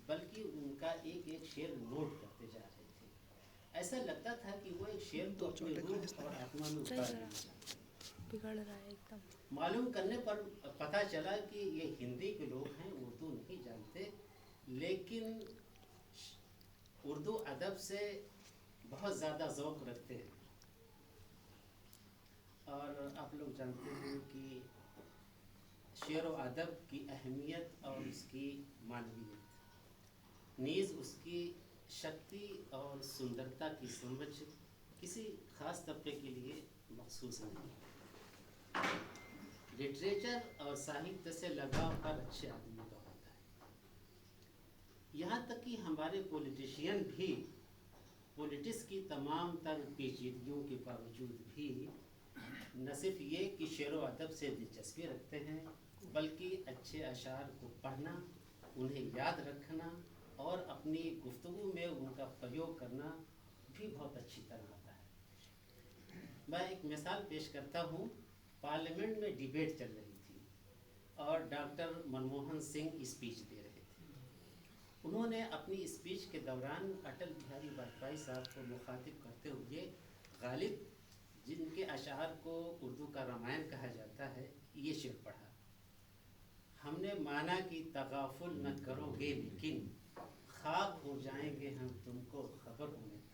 بلکہ ان کا ایک ایک شعر نوٹ کرتے جا رہے تھے. ایسا لگتا تھا کہ وہ ایک شعر کو اپنی روح اور آتما میں اتار لینا چاہتے ہیں. بگڑ رہا ہے ایک دم. معلوم کرنے پر پتہ چلا کہ یہ ہندی کے لوگ ہیں, اردو نہیں جانتے, لیکن اردو ادب سے بہت زیادہ ذوق رکھتے ہیں. اور آپ لوگ جانتے ہیں کہ شعر و ادب کی اہمیت اور اس کی معنویت نیز اس کی شکتی اور سندرتا کی سمجھ کسی خاص طبقے کے لیے مخصوص نہیں ہے. لٹریچر اور ساہتیہ سے لگاؤ ہر اچھے آدمی کا ہوتا ہے. یہاں تک کہ ہمارے پولیٹیشین بھی پولیٹکس کی تمام تر پیچیدگیوں کے باوجود بھی نہ صرف یہ کہ شعر و ادب سے دلچسپی رکھتے ہیں, بلکہ اچھے اشعار کو پڑھنا, انہیں یاد رکھنا اور اپنی گفتگو میں ان کا پریوگ کرنا بھی بہت اچھی طرح آتا ہے. میں ایک مثال پیش کرتا ہوں. پارلیمنٹ میں ڈیبیٹ چل رہی تھی اور ڈاکٹر منموہن سنگھ اسپیچ دے رہے تھے. انہوں نے اپنی اسپیچ کے دوران اٹل بہاری واجپئی صاحب کو مخاطب کرتے ہوئے غالب, جن کے اشعار کو اردو کا رامائن کہا جاتا ہے, یہ شعر پڑھا. ہم نے مانا کہ تغافل نہ کرو گے لیکن خاک ہو جائیں گے ہم تم کو خبر ہونے تک.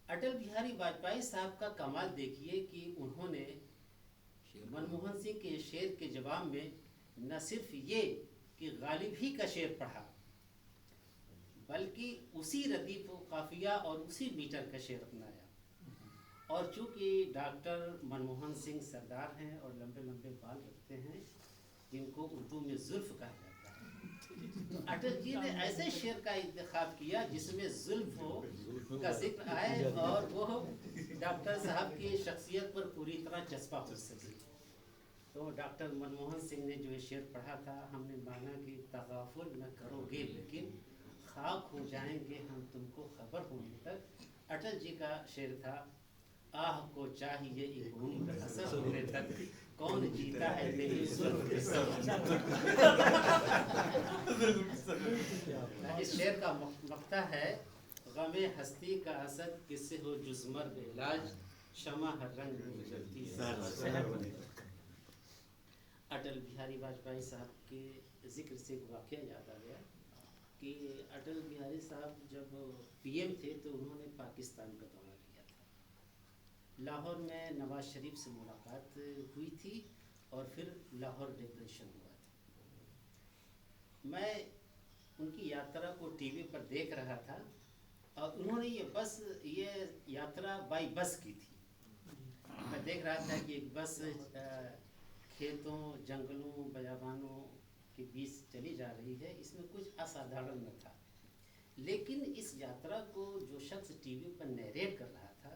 اٹل بہاری واجپئی صاحب کا کمال دیکھیے کہ انہوں نے منموہن سنگھ کے شعر کے جواب میں نہ صرف یہ کہ غالب ہی کا شعر پڑھا, بلکہ اسی ردیف و قافیہ اور اسی میٹر کا شعر اپنایا. اور چونکہ ڈاکٹر منموہن سنگھ سردار ہیں اور لمبے لمبے بال رکھتے ہیں, جن کو اردو میں زلف کہا جاتا ہے, تو اٹل جی نے ایسے شعر کا انتخاب کیا جس میں زلف کا ذکر آئے اور وہ ڈاکٹر صاحب کی شخصیت پر پوری طرح چسپا ہو سکے. تو ڈاکٹر منموہن سنگھ نے جو یہ شعر پڑھا تھا, ہم نے مانا کہ تغافل نہ کرو گے لیکن خاک ہو جائیں گے ہم تم کو خبر ہونے تک. اٹل جی کا شعر تھا, آہ کو چاہیے ایک عمر اثر ہونے تک, کون جیتا ہے تیری زلف کے سبب. اس شعر کا مقطع ہے, غم ہستی کا اثر کس سے ہو جز مرگ علاج, شمع ہر رنگ میں جلتی ہے. اٹل بہاری واجپئی صاحب کے ذکر سے ایک واقعہ یاد آ گیا کہ اٹل بہاری صاحب جب پی ایم تھے تو انہوں نے پاکستان کا دورہ کیا تھا. لاہور میں نواز شریف سے ملاقات ہوئی تھی اور پھر لاہور ڈکلیریشن ہوا تھا. میں ان کی یاترا کو ٹی وی پر دیکھ رہا تھا اور انہوں نے یہ یاترا بائی بس کی تھی. میں دیکھ رہا تھا کہ ایک بس کھیتوں, جنگلوں, بیابانوں کے بیچ چلی جا رہی ہے. اس میں کچھ اسادھارن نہ تھا, لیکن اس یاترا کو جو شخص ٹی وی پر نیریٹ کر رہا تھا,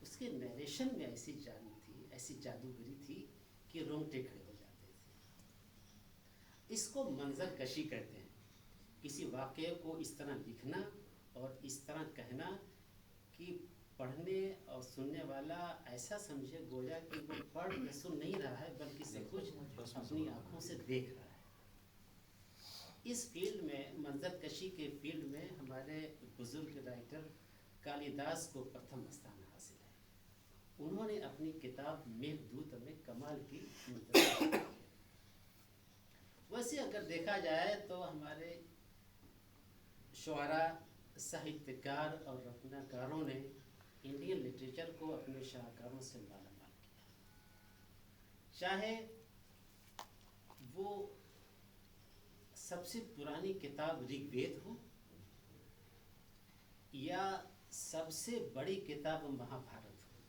اس کے نیریشن میں ایسی جادو تھی, ایسی جادوگری تھی کہ رونگٹے کھڑے ہو جاتے تھے. اس کو منظر کشی کہتے ہیں. کسی واقعے کو اس طرح لکھنا اور اس طرح کہنا کہ پڑھنے اور سننے والا ایسا سمجھے گویا کہ وہ پڑھ یا سن نہیں رہا ہے بلکہ سب کچھ اپنی آنکھوں سے دیکھ رہا ہے. اس فیلڈ میں, منظر کشی کے فیلڈ میں ہمارے بزرگ رائٹر کالی داس کو پرتھم استھان حاصل ہے. انہوں نے اپنی کتاب میگھ دوت میں کمال کی منظر کشی کی ہے. ویسے اگر دیکھا جائے تو ہمارے شعراء, ساہتیہکار اور رخنہ کاروں نے انڈین لٹریچر کو اپنے شاہکاروں سے مالا مال کیا. چاہے وہ سب سے پرانی کتاب رگ وید ہو یا سب سے بڑی کتاب مہا بھارت ہو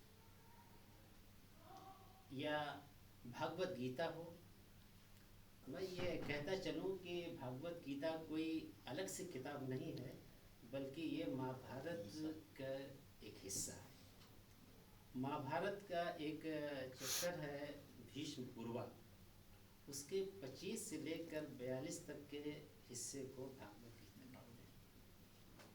یا بھگوت گیتا ہو. میں یہ کہتا چلوں کہ بھگوت گیتا کوئی الگ سے کتاب نہیں ہے, بلکہ یہ مہا بھارت کا ایک حصہ ہے. مہا بھارت کا ایک چیپٹر ہے بھیشم پوروا, اس کے 25 سے لے کر 42 تک کے حصے کو بھگوت گیتا کہتے ہیں.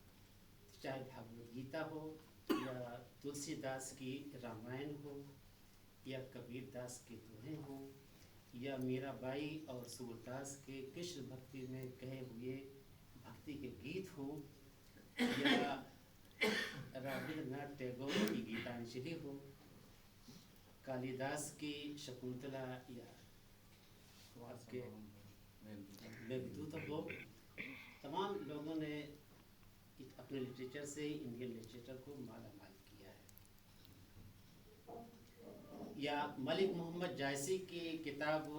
چاہے بھگوت گیتا ہو یا تلسی داس کی رامائن ہو یا کبیر داس کے دوہیں ہوں یا میرا بائی اور سورداس کے کشن بھکتی میں کہے ہوئے بھکتی کے گیت ہوں، یا رابندر ناتھ ٹیگور کی گیتانجلی ہو، کالی داس کی شکنتلا، یا آپ کے میگھدوت ہو، تمام لوگوں نے اپنے لٹریچر سے انڈین لٹریچر کو مالا مال کیا ہے. یا ملک محمد جائسی کی کتاب